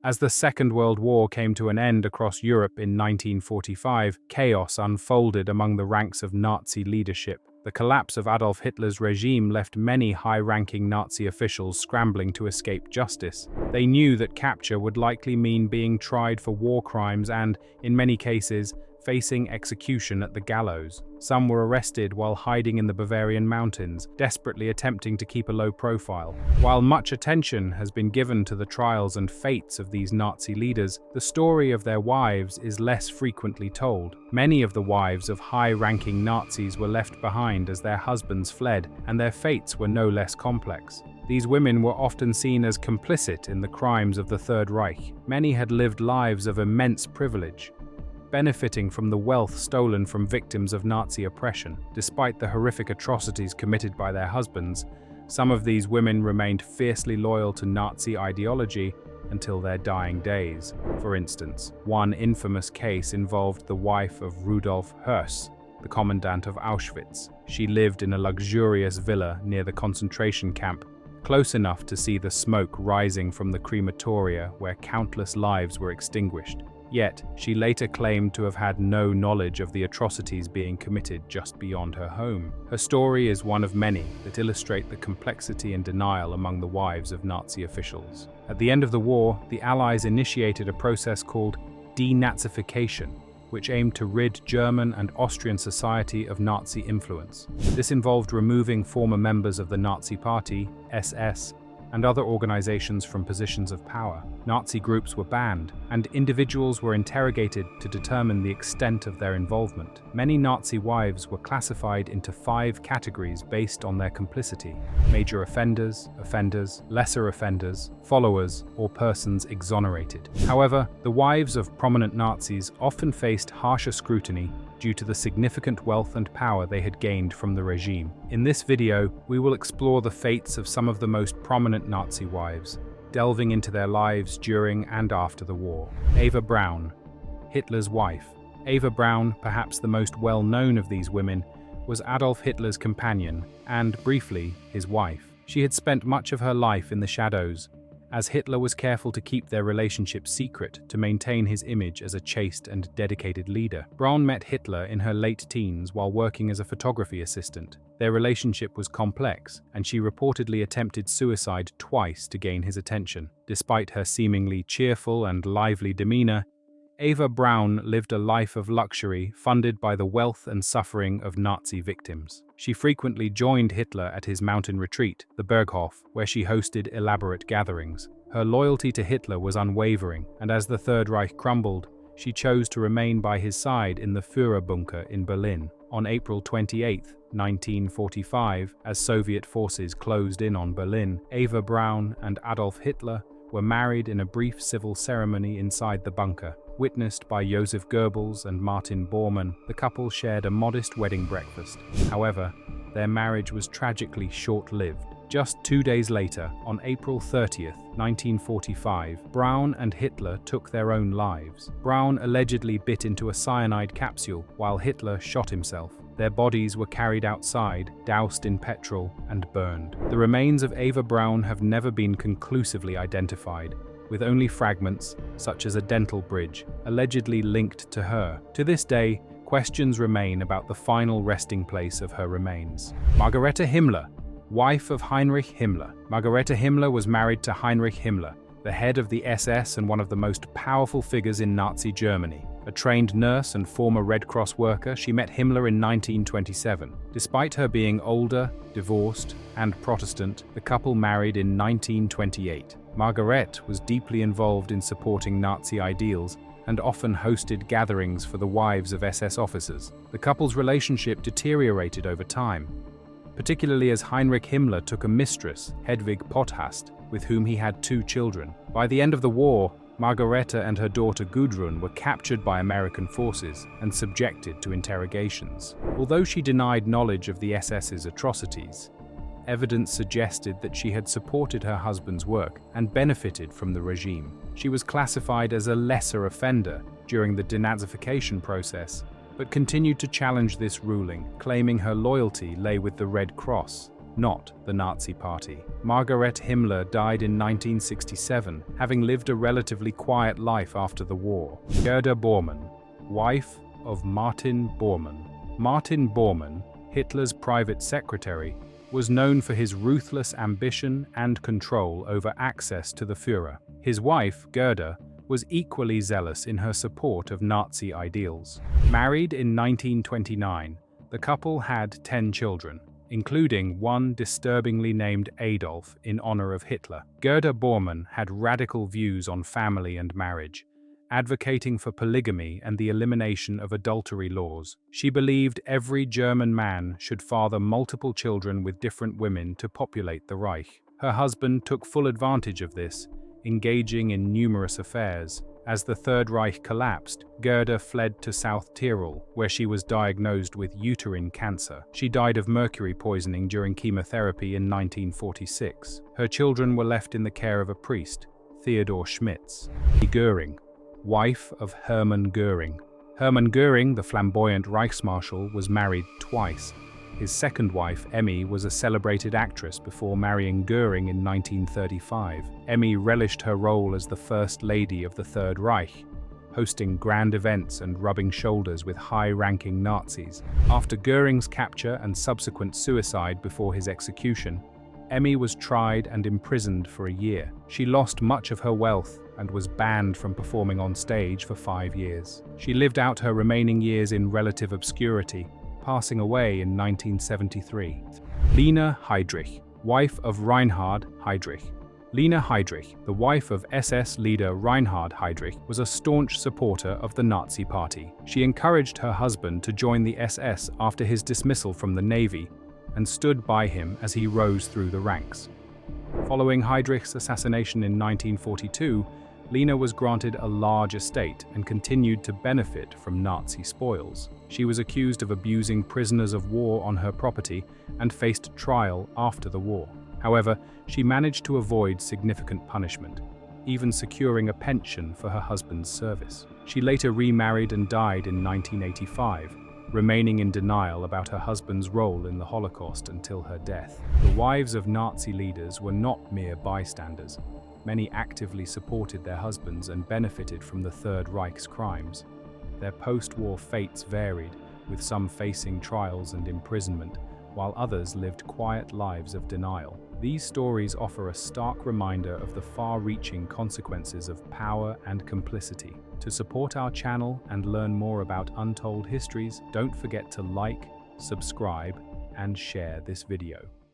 As the Second World War came to an end across Europe in 1945, chaos unfolded among the ranks of Nazi leadership. The collapse of Adolf Hitler's regime left many high-ranking Nazi officials scrambling to escape justice. They knew that capture would likely mean being tried for war crimes and, in many cases, facing execution at the gallows. Some were arrested while hiding in the Bavarian mountains, desperately attempting to keep a low profile. While much attention has been given to the trials and fates of these Nazi leaders, the story of their wives is less frequently told. Many of the wives of high-ranking Nazis were left behind as their husbands fled, and their fates were no less complex. These women were often seen as complicit in the crimes of the Third Reich. Many had lived lives of immense privilege, benefiting from the wealth stolen from victims of Nazi oppression. Despite the horrific atrocities committed by their husbands, some of these women remained fiercely loyal to Nazi ideology until their dying days. For instance, one infamous case involved the wife of Rudolf Höss, the commandant of Auschwitz. She lived in a luxurious villa near the concentration camp, close enough to see the smoke rising from the crematoria where countless lives were extinguished. Yet, she later claimed to have had no knowledge of the atrocities being committed just beyond her home. Her story is one of many that illustrate the complexity and denial among the wives of Nazi officials. At the end of the war, the Allies initiated a process called denazification, which aimed to rid German and Austrian society of Nazi influence. This involved removing former members of the Nazi Party, SS, and other organizations from positions of power. Nazi groups were banned, and individuals were interrogated to determine the extent of their involvement. Many Nazi wives were classified into 5 categories based on their complicity: major offenders, lesser offenders, followers, or persons exonerated. However, the wives of prominent Nazis often faced harsher scrutiny due to the significant wealth and power they had gained from the regime. In this video, we will explore the fates of some of the most prominent Nazi wives, delving into their lives during and after the war. Eva Braun, Hitler's wife. Eva Braun, perhaps the most well-known of these women, was Adolf Hitler's companion and, briefly, his wife. She had spent much of her life in the shadows, as Hitler was careful to keep their relationship secret to maintain his image as a chaste and dedicated leader. Braun met Hitler in her late teens while working as a photography assistant. Their relationship was complex, and she reportedly attempted suicide twice to gain his attention. Despite her seemingly cheerful and lively demeanor, Eva Braun lived a life of luxury funded by the wealth and suffering of Nazi victims. She frequently joined Hitler at his mountain retreat, the Berghof, where she hosted elaborate gatherings. Her loyalty to Hitler was unwavering, and as the Third Reich crumbled, she chose to remain by his side in the Führerbunker in Berlin. On April 28, 1945, as Soviet forces closed in on Berlin, Eva Braun and Adolf Hitler were married in a brief civil ceremony inside the bunker. Witnessed by Joseph Goebbels and Martin Bormann, the couple shared a modest wedding breakfast. However, their marriage was tragically short-lived. Just 2 days later, on April 30th, 1945, Braun and Hitler took their own lives. Braun allegedly bit into a cyanide capsule, while Hitler shot himself. Their bodies were carried outside, doused in petrol, and burned. The remains of Eva Braun have never been conclusively identified, with only fragments, such as a dental bridge, allegedly linked to her. To this day, questions remain about the final resting place of her remains. Margarete Himmler, wife of Heinrich Himmler. Margarete Himmler was married to Heinrich Himmler, the head of the SS and one of the most powerful figures in Nazi Germany. A trained nurse and former Red Cross worker, she met Himmler in 1927. Despite her being older, divorced, and Protestant, the couple married in 1928. Margarete was deeply involved in supporting Nazi ideals and often hosted gatherings for the wives of SS officers. The couple's relationship deteriorated over time, particularly as Heinrich Himmler took a mistress, Hedwig Potthast, with whom he had 2 children. By the end of the war, Margarete and her daughter Gudrun were captured by American forces and subjected to interrogations. Although she denied knowledge of the SS's atrocities, evidence suggested that she had supported her husband's work and benefited from the regime. She was classified as a lesser offender during the denazification process, but continued to challenge this ruling, claiming her loyalty lay with the Red Cross. not the Nazi Party. Margaret Himmler died in 1967, having lived a relatively quiet life after the war. Gerda Bormann, wife of Martin Bormann. Martin Bormann, Hitler's private secretary, was known for his ruthless ambition and control over access to the Führer. His wife, Gerda, was equally zealous in her support of Nazi ideals. Married in 1929, the couple had 10 children, including one disturbingly named Adolf in honor of Hitler. Gerda Bormann had radical views on family and marriage, advocating for polygamy and the elimination of adultery laws. She believed every German man should father multiple children with different women to populate the Reich. Her husband took full advantage of this, engaging in numerous affairs. As the Third Reich collapsed, Gerda fled to South Tyrol, where she was diagnosed with uterine cancer. She died of mercury poisoning during chemotherapy in 1946. Her children were left in the care of a priest, Theodor Schmitz. Göring, wife of Hermann Göring. Hermann Göring, the flamboyant Reichsmarschall, was married twice. His second wife, Emmy, was a celebrated actress before marrying Göring in 1935. Emmy relished her role as the First Lady of the Third Reich, hosting grand events and rubbing shoulders with high-ranking Nazis. After Göring's capture and subsequent suicide before his execution, Emmy was tried and imprisoned for a year. She lost much of her wealth and was banned from performing on stage for 5 years. She lived out her remaining years in relative obscurity, passing away in 1973. Lena Heydrich, wife of Reinhard Heydrich. Lena Heydrich, the wife of SS leader Reinhard Heydrich, was a staunch supporter of the Nazi Party. She encouraged her husband to join the SS after his dismissal from the Navy and stood by him as he rose through the ranks. Following Heydrich's assassination in 1942, Lena was granted a large estate and continued to benefit from Nazi spoils. She was accused of abusing prisoners of war on her property and faced trial after the war. However, she managed to avoid significant punishment, even securing a pension for her husband's service. She later remarried and died in 1985, remaining in denial about her husband's role in the Holocaust until her death. The wives of Nazi leaders were not mere bystanders. Many actively supported their husbands and benefited from the Third Reich's crimes. Their post-war fates varied, with some facing trials and imprisonment, while others lived quiet lives of denial. These stories offer a stark reminder of the far-reaching consequences of power and complicity. To support our channel and learn more about untold histories, don't forget to like, subscribe, and share this video.